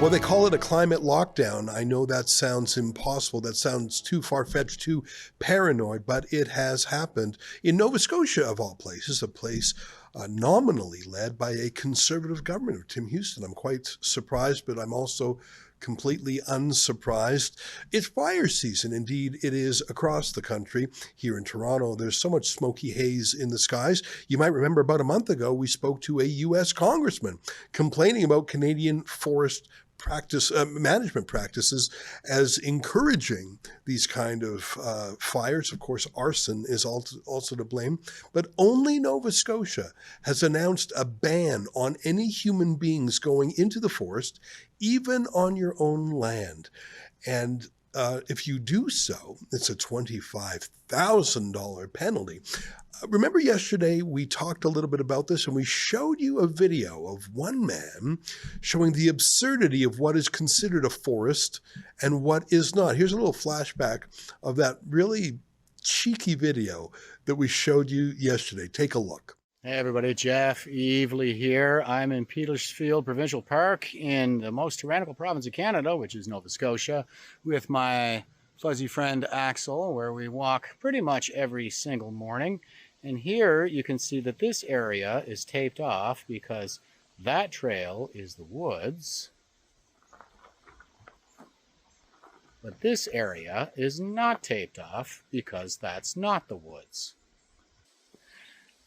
Well, they call it a climate lockdown. I know that sounds impossible. That sounds too far-fetched, too paranoid, but it has happened in Nova Scotia, of all places, a place nominally led by a conservative governor, Tim Houston. I'm quite surprised, but I'm also completely unsurprised. It's fire season. Indeed, it is across the country. Here in Toronto, there's so much smoky haze in the skies. You might remember about a month ago, we spoke to a U.S. congressman complaining about Canadian forest management practices as encouraging these kind of fires. Of course, arson is also to blame, but only Nova Scotia has announced a ban on any human beings going into the forest, even on your own land. And if you do so, it's a $25,000 penalty. Remember yesterday we talked a little bit about this and we showed you a video of one man showing the absurdity of what is considered a forest and what is not. Here's a little flashback of that really cheeky video that we showed you yesterday. Take a look. Hey everybody, Jeff Evely here. I'm in Petersfield Provincial Park in the most tyrannical province of Canada, which is Nova Scotia, with my fuzzy friend Axel, where we walk pretty much every single morning. And here you can see that this area is taped off because that trail is the woods. But this area is not taped off because that's not the woods.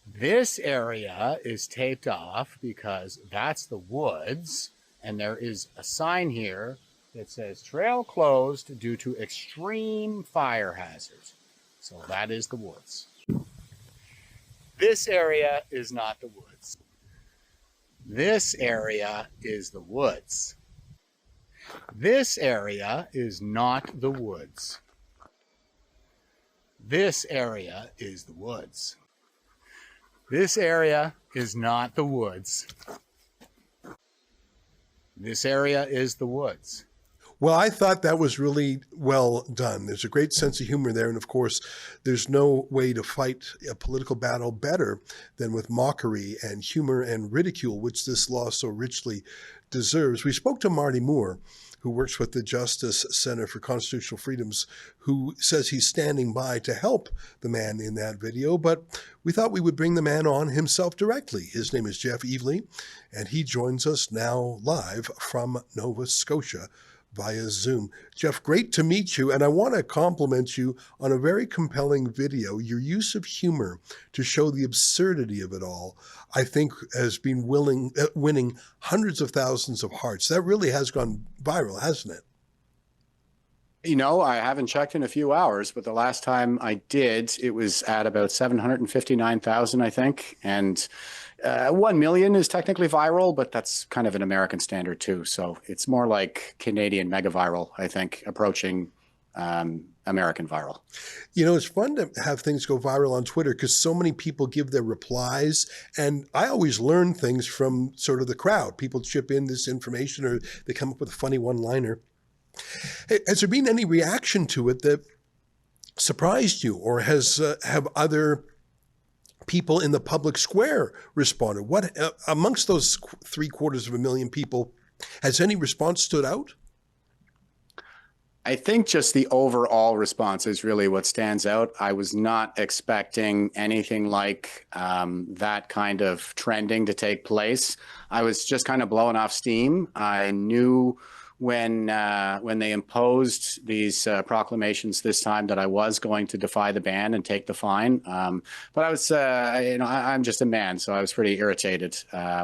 This area is taped off because that's the woods, and there is a sign here that says trail closed due to extreme fire hazards. So that is the woods. This area is not the woods. This area is the woods. This area is not the woods. This area is the woods. This area is not the woods. This area is the woods. Well, I thought that was really well done. There's a great sense of humor there. And of course, there's no way to fight a political battle better than with mockery and humor and ridicule, which this law so richly deserves. We spoke to Marty Moore, who works with the Justice Center for Constitutional Freedoms, who says he's standing by to help the man in that video. But we thought we would bring the man on himself directly. His name is Jeff Evely, and he joins us now live from Nova Scotia via Zoom. Jeff, great to meet you, and I want to compliment you on a very compelling video. Your use of humor to show the absurdity of it all, I think, has been winning hundreds of thousands of hearts. That really has gone viral, hasn't it? You know, I haven't checked in a few hours, but the last time I did, it was at about 759,000, I think. And 1 million is technically viral, but that's kind of an American standard too. So it's more like Canadian mega viral, I think, approaching American viral. You know, it's fun to have things go viral on Twitter because so many people give their replies. And I always learn things from sort of the crowd. People chip in this information or they come up with a funny one-liner. Has there been any reaction to it that surprised you, or have other people in the public square responded? What amongst those 750,000 people, has any response stood out? I think just the overall response is really what stands out. I was not expecting anything like that kind of trending to take place. I was just kind of blowing off steam. I knew when they imposed these proclamations this time that I was going to defy the ban and take the fine. But I was, I'm just a man, so I was pretty irritated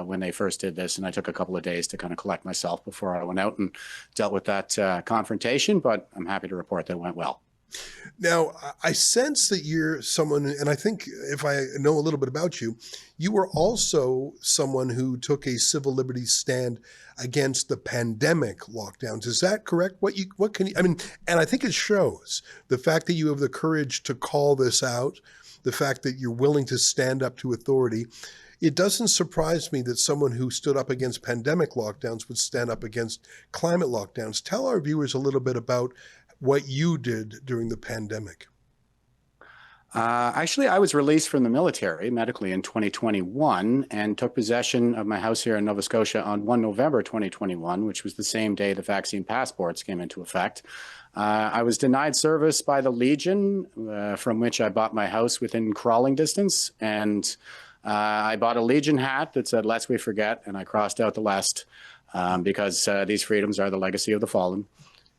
when they first did this, and I took a couple of days to kind of collect myself before I went out and dealt with that confrontation. But I'm happy to report that it went well. Now, I sense that you're someone, and I think if I know a little bit about you, you were also someone who took a civil liberties stand against the pandemic lockdowns. Is that correct? What can you, I mean, and I think it shows the fact that you have the courage to call this out, the fact that you're willing to stand up to authority. It doesn't surprise me that someone who stood up against pandemic lockdowns would stand up against climate lockdowns. Tell our viewers a little bit about what you did during the pandemic. Actually, I was released from the military medically in 2021 and took possession of my house here in Nova Scotia on 1 November 2021, which was the same day the vaccine passports came into effect. I was denied service by the Legion, from which I bought my house within crawling distance. And I bought a Legion hat that said, "Lest we forget," and I crossed out the "lest," because these freedoms are the legacy of the fallen.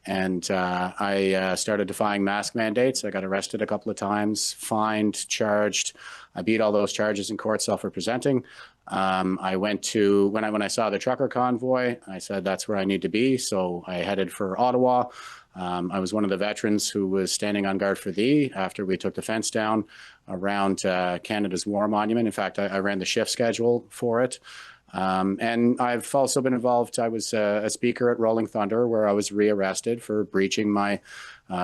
And I started defying mask mandates. I got arrested a couple of times, fined, charged. I beat all those charges in court, self-representing. I went to, when I saw the trucker convoy, I said, that's where I need to be. So I headed for Ottawa. I was one of the veterans who was standing on guard for thee after we took the fence down around Canada's War Monument. In fact, I ran the shift schedule for it. And I've also been involved. I was a speaker at Rolling Thunder, where I was rearrested for breaching my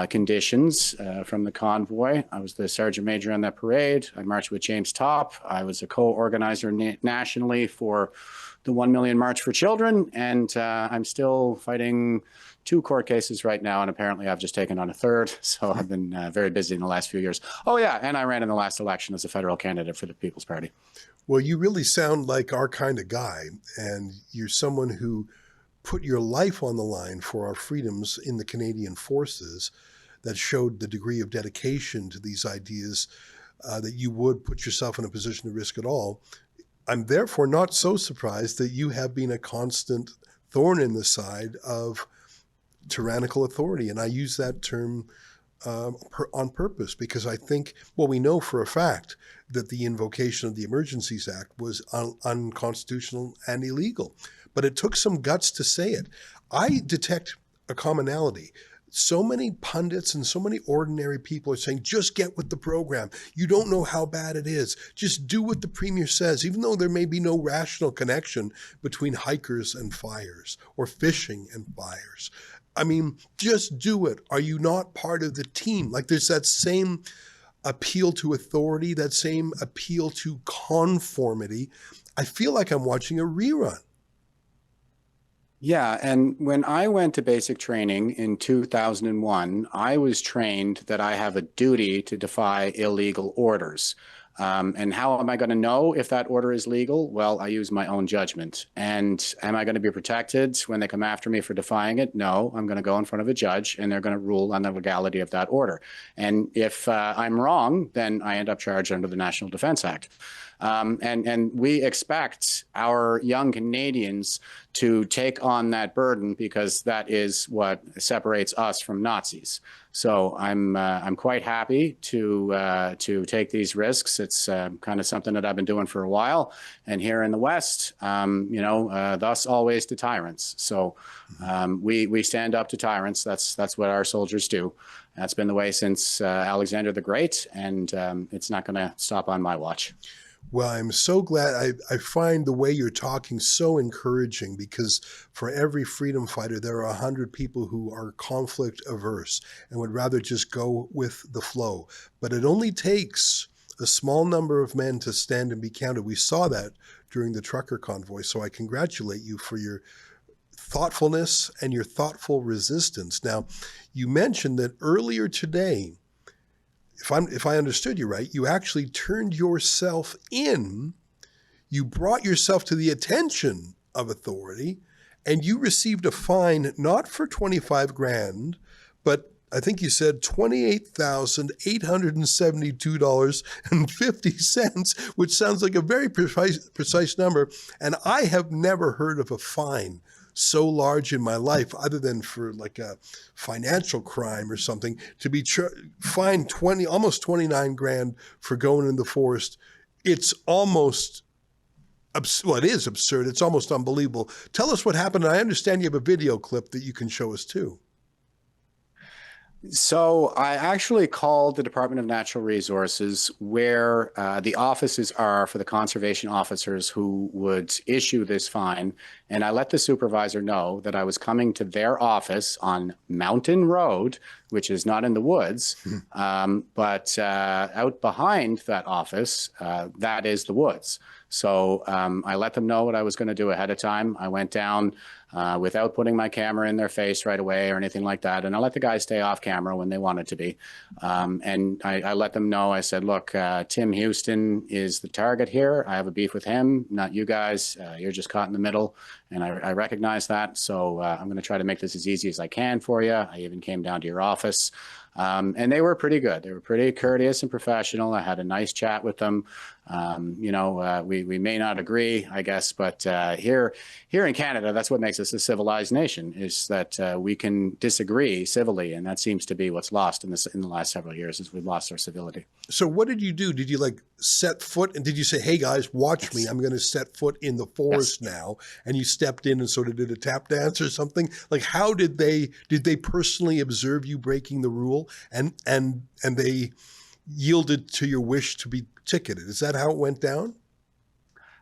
conditions from the convoy. I was the sergeant major on that parade. I marched with James Topp. I was a co-organizer nationally for the 1 Million March for Children. And I'm still fighting 2 court cases right now, and apparently I've just taken on a 3rd. So I've been very busy in the last few years. Oh, yeah, and I ran in the last election as a federal candidate for the People's Party. Well, you really sound like our kind of guy, and you're someone who put your life on the line for our freedoms in the Canadian Forces. That showed the degree of dedication to these ideas, that you would put yourself in a position to risk it all. I'm therefore not so surprised that you have been a constant thorn in the side of tyrannical authority. And I use that term on purpose, because I think, well, we know for a fact that the invocation of the Emergencies Act was unconstitutional and illegal, but it took some guts to say it. I detect a commonality. So many pundits and so many ordinary people are saying, just get with the program. You don't know how bad it is. Just do what the premier says, even though there may be no rational connection between hikers and fires or fishing and fires. I mean, just do it. Are you not part of the team? Like, there's that same appeal to authority, that same appeal to conformity. I feel like I'm watching a rerun. Yeah, and when I went to basic training in 2001, I was trained that I have a duty to defy illegal orders. And how am I going to know if that order is legal? Well, I use my own judgment. And am I going to be protected when they come after me for defying it? No, I'm going to go in front of a judge and they're going to rule on the legality of that order. And if I'm wrong, then I end up charged under the National Defense Act. And we expect our young Canadians to take on that burden, because that is what separates us from Nazis. So I'm quite happy to take these risks. It's kind of something that I've been doing for a while. And here in the West, thus always to tyrants. So we stand up to tyrants. That's what our soldiers do. That's been the way since Alexander the Great, and it's not going to stop on my watch. Well, I'm so glad. I find the way you're talking so encouraging, because for every freedom fighter, there are 100 people who are conflict averse and would rather just go with the flow. But it only takes a small number of men to stand and be counted. We saw that during the trucker convoy. So I congratulate you for your thoughtfulness and your thoughtful resistance. Now, you mentioned that earlier today, if I understood you right, you actually turned yourself in, you brought yourself to the attention of authority, and you received a fine not for 25 grand, but I think you said $28,872.50, which sounds like a very precise number. And I have never heard of a fine so large in my life, other than for like a financial crime or something, to be fined almost 29 grand for going in the forest. It's almost, well, it is absurd. It's almost unbelievable. Tell us what happened. And I understand you have a video clip that you can show us too. So I actually called the Department of Natural Resources, where the offices are for the conservation officers who would issue this fine. And I let the supervisor know that I was coming to their office on Mountain Road, which is not in the woods, but out behind that office, that is the woods. So I let them know what I was going to do ahead of time. I went down without putting my camera in their face right away or anything like that. And I let the guys stay off camera when they wanted to be. And I let them know, I said, look, Tim Houston is the target here. I have a beef with him, not you guys. You're just caught in the middle. And I recognize that. So I'm going to try to make this as easy as I can for you. I even came down to your office. And they were pretty good. They were pretty courteous and professional. I had a nice chat with them. We may not agree, I guess, but here in Canada, that's what makes us a civilized nation, is that we can disagree civilly, and that seems to be what's lost in the last several years, is we've lost our civility. So what did you do? Did you like set foot, and did you say, hey guys, watch me, I'm going to set foot in the forest now, and you stepped in and sort of did a tap dance or something? Like, how did they personally observe you breaking the rule, and they yielded to your wish to be ticketed? Is that how it went down?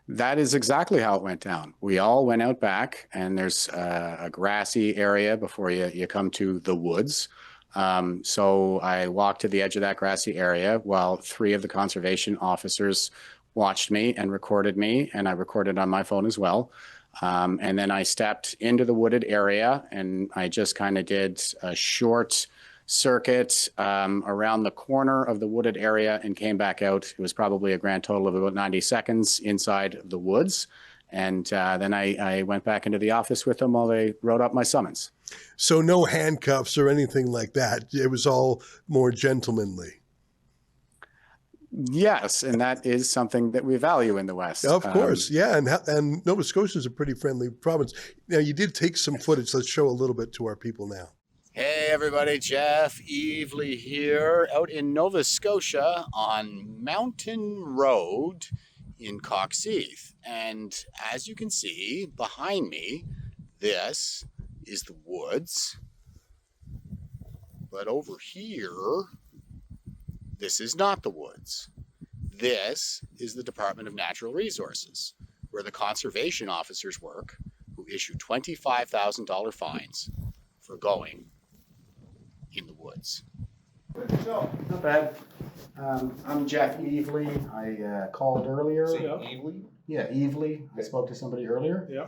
That is exactly how it went down. We all went out back, and there's a grassy area before you come to the woods. So I walked to the edge of that grassy area while 3 of the conservation officers watched me and recorded me, and I recorded on my phone as well. And then I stepped into the wooded area, and I just kind of did a short circuit around the corner of the wooded area and came back out. It was probably a grand total of about 90 seconds inside the woods. And then I went back into the office with them while they wrote up my summons. So no handcuffs or anything like that. It was all more gentlemanly. Yes, and that is something that we value in the West. Of course, yeah, and Nova Scotia is a pretty friendly province. Now, you did take some footage. Let's show a little bit to our people now. Hey everybody, Jeff Evely here, out in Nova Scotia on Mountain Road in Coxheath. And as you can see behind me, this is the woods. But over here, this is not the woods. This is the Department of Natural Resources, where the conservation officers work, who issue $25,000 fines for going in the woods. So, not bad. I'm Jeff Evely. I called earlier. Evely? Yeah, Evely. I spoke to somebody earlier. Yeah.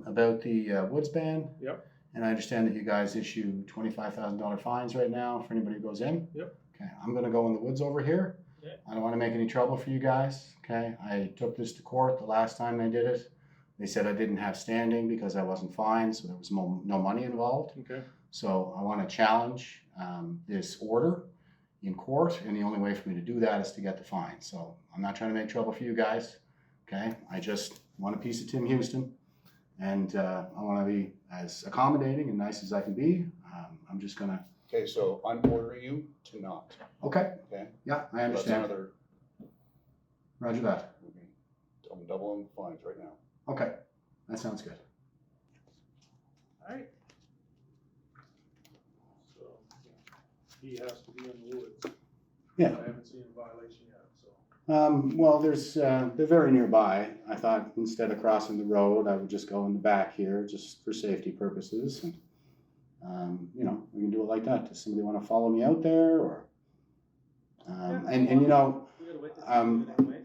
About the woods ban. Yep. And I understand that you guys issue $25,000 fines right now for anybody who goes in. Yep. Okay, I'm going to go in the woods over here. Okay. I don't want to make any trouble for you guys. Okay, I took this to court the last time they did it. They said I didn't have standing because I wasn't fined, so there was no money involved. Okay. So I want to challenge this order in court, and the only way for me to do that is to get the fine. So I'm not trying to make trouble for you guys. Okay, I just want a piece of Tim Houston, and I want to be as accommodating and nice as I can be. I'm just gonna. Okay, so I'm ordering you to not. Okay. Okay. Yeah, I That's understand. another. Roger that. I'm doubling fines right now. Okay, that sounds good. All right. So he has to be in the woods. Yeah. I haven't seen a violation yet, so. Well, they're very nearby. I thought instead of crossing the road, I would just go in the back here, just for safety purposes. And, we can do it like that. Does somebody want to follow me out there, or?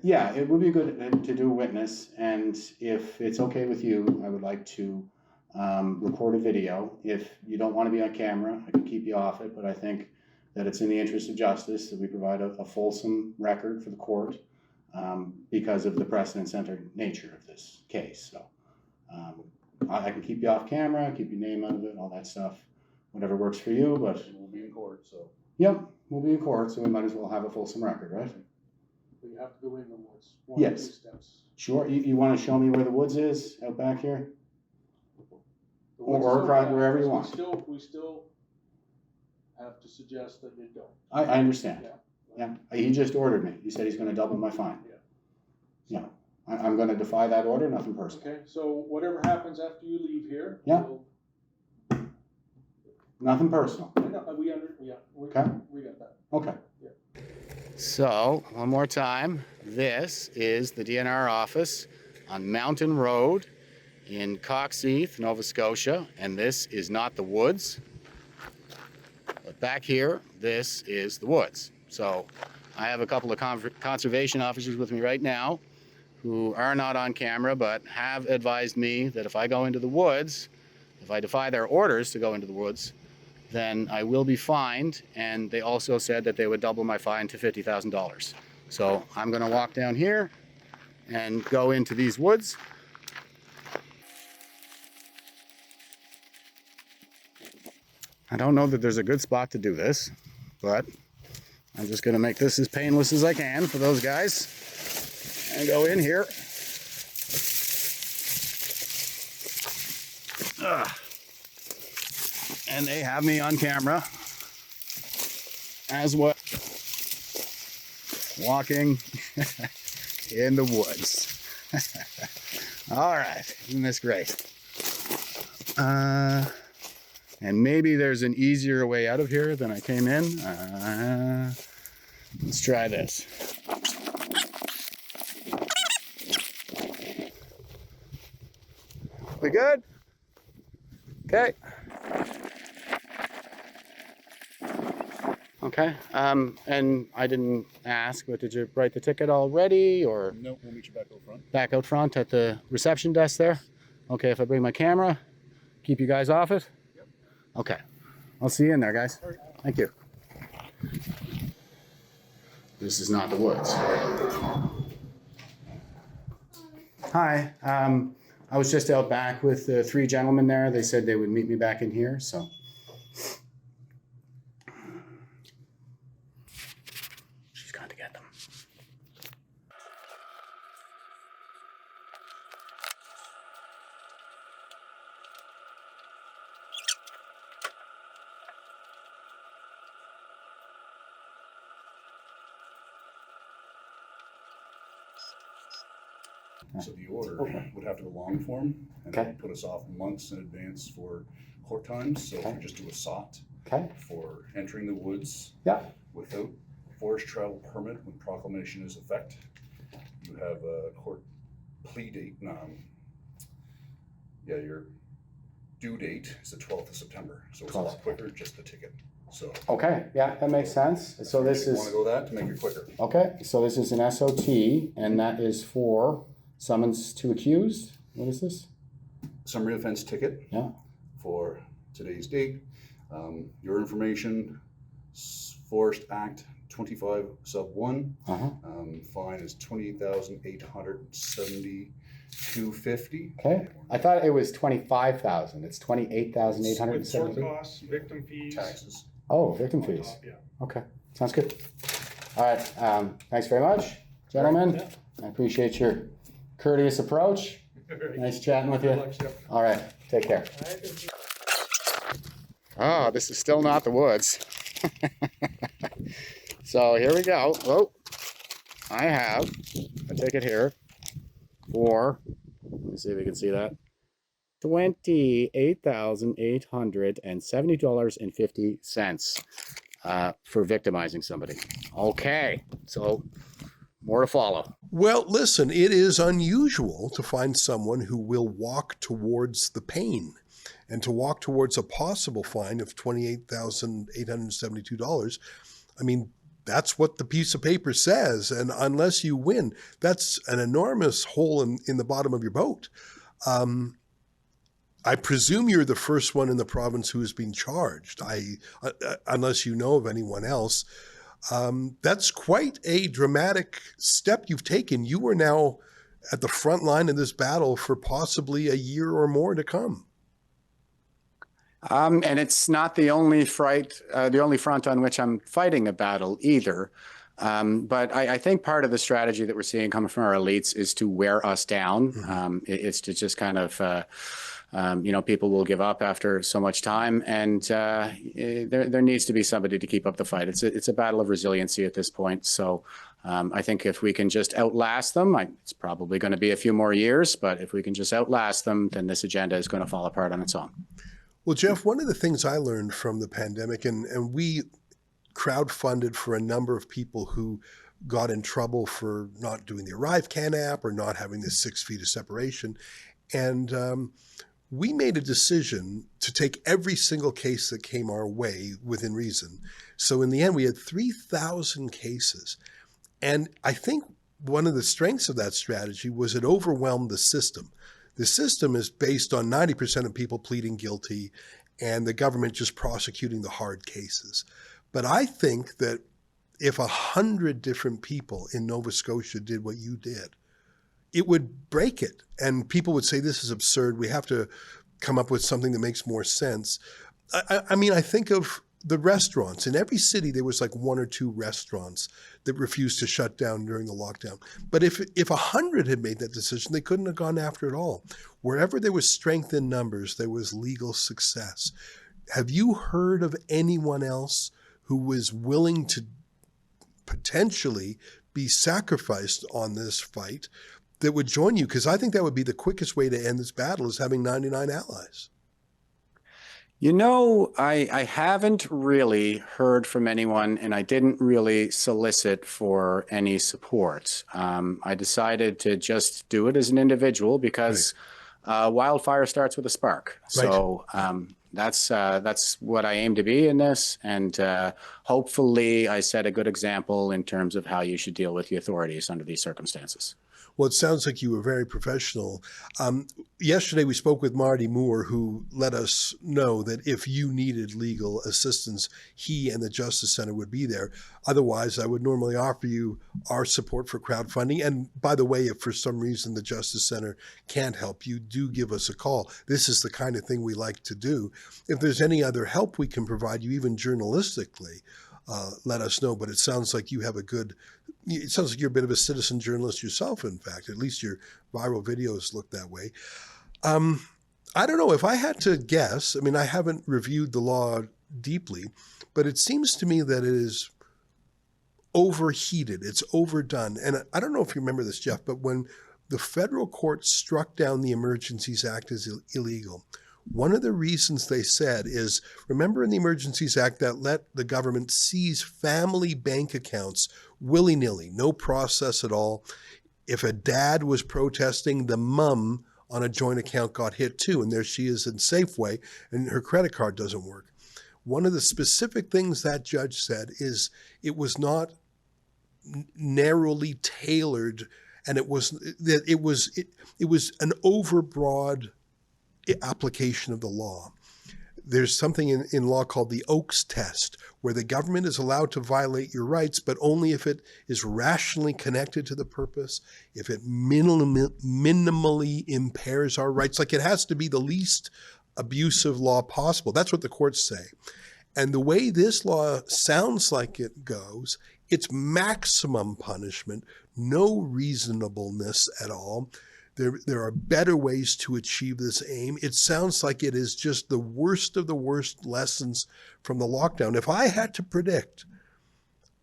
Yeah, it would be good to do a witness. And if it's okay with you, I would like to record a video. If you don't want to be on camera, I can keep you off it. But I think that it's in the interest of justice that we provide a fulsome record for the court because of the precedent-centered nature of this case. So I can keep you off camera, keep your name out of it, all that stuff, whatever works for you. But We'll be in court, so. Yep, we'll be in court, so we might as well have a fulsome record, right? But you have to go in the woods. Yes. 2 steps. Sure. You want to show me where the woods is out back here? The Or woods is drive okay. wherever you want. We still have to suggest that you don't. I understand. Yeah. Yeah. He just ordered me. He said he's going to double my fine. Yeah. Yeah. I'm going to defy that order, nothing personal. Okay, so whatever happens after you leave here. Yeah. we'll- Nothing personal. I know, we Okay. we got that. Okay. Yeah. So, one more time, this is the DNR office on Mountain Road in Coxheath, Nova Scotia, and this is not the woods. But back here, this is the woods. So, I have a couple of conservation officers with me right now who are not on camera but have advised me that if I go into the woods, if I defy their orders to go into the woods, then I will be fined. And they also said that they would double my fine to $50,000. So I'm going to walk down here and go into these woods. I don't know that there's a good spot to do this, but I'm just going to make this as painless as I can for those guys and go in here. And they have me on camera as well, walking in the woods. All right, isn't this great? And maybe there's an easier way out of here than I came in. Let's try this. We good? Okay. Okay. And I didn't ask, but did you write the ticket already, or? No, we'll meet you back out front. Back out front at the reception desk there? Okay, if I bring my camera, keep you guys off it? Yep. Okay. I'll see you in there, guys. Right. Thank you. This is not the woods. Hi. I was just out back with the three gentlemen there. They said they would meet me back in here, so. She's gone to get them. So the order would have to go long form and Okay. that would put us off months in advance for court times. So if we just do a SOT Okay. for entering the woods Yeah. without forest travel permit when proclamation is effect, you have a court plea date. Your due date is the 12th of September. So it's a lot quicker, just the ticket. So Okay. Yeah, that makes sense. So this you want to is, go that to make it quicker. okay. So this is an SOT, and that is for summons to accused. What is this? Summary offense ticket. Yeah. For today's date. Your information, Forest Act 25 sub 1. Fine is $28,872.50. Okay. I thought it was 25,000. It's 28,870. Court costs, victim fees. Taxes. Oh, victim fees. Yeah. Okay. Sounds good. All right. Thanks very much, gentlemen. Yeah. I appreciate your courteous approach. Nice chatting with you. All right. Take care. Oh, this is still not the woods. So here we go. Oh, I have a ticket here for, let me see if you can see that, $28,872.50 for victimizing somebody. Okay, so more to follow. Well, listen, it is unusual to find someone who will walk towards the pain and to walk towards a possible fine of $28,872. I mean, that's what the piece of paper says. And unless you win, that's an enormous hole in the bottom of your boat. I presume you're the first one in the province who has been charged, unless you know of anyone else. That's quite a dramatic step you've taken. You are now at the front line in this battle for possibly a year or more to come. And it's not the only front on which I'm fighting a battle either. But I think part of the strategy that we're seeing coming from our elites is to wear us down. It's to just kind of, people will give up after so much time, and there needs to be somebody to keep up the fight. It's a battle of resiliency at this point. So I think if we can just outlast them, it's probably going to be a few more years, but if we can just outlast them, then this agenda is going to fall apart on its own. Well, Jeff, one of the things I learned from the pandemic, and we crowdfunded for a number of people who got in trouble for not doing the ArriveCan app or not having the 6 feet of separation. And we made a decision to take every single case that came our way within reason. So in the end, we had 3,000 cases. And I think one of the strengths of that strategy was it overwhelmed the system. The system is based on 90% of people pleading guilty and the government just prosecuting the hard cases. But I think that if 100 different people in Nova Scotia did what you did, it would break it. And people would say, this is absurd. We have to come up with something that makes more sense. I mean, I think of the restaurants. In every city, there was like 1 or 2 restaurants that refused to shut down during the lockdown. But if 100 had made that decision, they couldn't have gone after it all. Wherever there was strength in numbers, there was legal success. Have you heard of anyone else who was willing to potentially be sacrificed on this fight that would join you? Because I think that would be the quickest way to end this battle, is having 99 allies. You know, I haven't really heard from anyone, and I didn't really solicit for any support. I decided to just do it as an individual because wildfire starts with a spark. So that's what I aim to be in this. And hopefully I set a good example in terms of how you should deal with the authorities under these circumstances. Well, it sounds like you were very professional. Yesterday, we spoke with Marty Moore, who let us know that if you needed legal assistance, he and the Justice Center would be there. Otherwise, I would normally offer you our support for crowdfunding. And by the way, if for some reason the Justice Center can't help you, do give us a call. This is the kind of thing we like to do. If there's any other help we can provide you, even journalistically, let us know. But it sounds like you have it sounds like you're a bit of a citizen journalist yourself, in fact. At least your viral videos look that way. I don't know. If I had to guess, I mean, I haven't reviewed the law deeply, but it seems to me that it is overheated. It's overdone. And I don't know if you remember this, Jeff, but when the federal court struck down the Emergencies Act as illegal, one of the reasons they said is, remember in the Emergencies Act that let the government seize family bank accounts willy-nilly, no process at all. If a dad was protesting, the mom on a joint account got hit too, and there she is in Safeway, and her credit card doesn't work. One of the specific things that judge said is it was not narrowly tailored, and it was an overbroad application of the law. There's something in law called the Oakes test, where the government is allowed to violate your rights, but only if it is rationally connected to the purpose, if it minimally impairs our rights. Like, it has to be the least abusive law possible. That's what the courts say. And the way this law sounds like it goes, it's maximum punishment, no reasonableness at all. There are better ways to achieve this aim. It sounds like it is just the worst of the worst lessons from the lockdown. If I had to predict,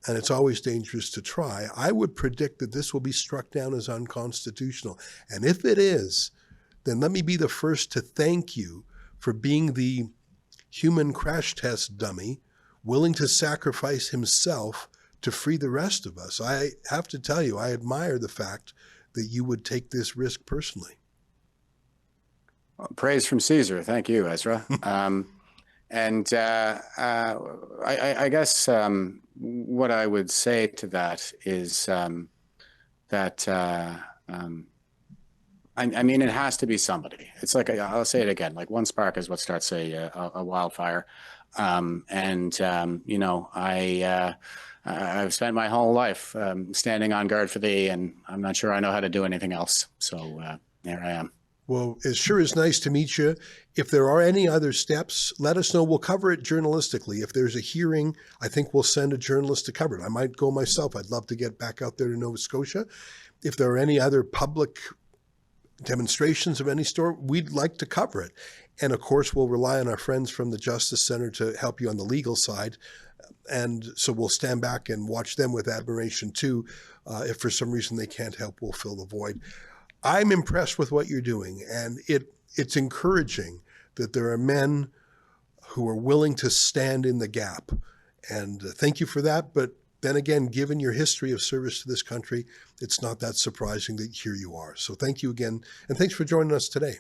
and it's always dangerous to try, I would predict that this will be struck down as unconstitutional. And if it is, then let me be the first to thank you for being the human crash test dummy, willing to sacrifice himself to free the rest of us. I have to tell you, I admire the fact that you would take this risk personally. Well, praise from Caesar. Thank you, Ezra. I guess what I would say to that is that I mean, it has to be somebody. It's like, I'll say it again, like one spark is what starts a wildfire. You know, I've spent my whole life standing on guard for thee, and I'm not sure I know how to do anything else. So there I am. Well, it sure is nice to meet you. If there are any other steps, let us know. We'll cover it journalistically. If there's a hearing, I think we'll send a journalist to cover it. I might go myself. I'd love to get back out there to Nova Scotia. If there are any other public demonstrations of any sort, we'd like to cover it. And of course, we'll rely on our friends from the Justice Center to help you on the legal side. And so we'll stand back and watch them with admiration too. If for some reason they can't help, we'll fill the void. I'm impressed with what you're doing, and it's encouraging that there are men who are willing to stand in the gap. And thank you for that. But then again, given your history of service to this country, it's not that surprising that here you are. So thank you again, and thanks for joining us today.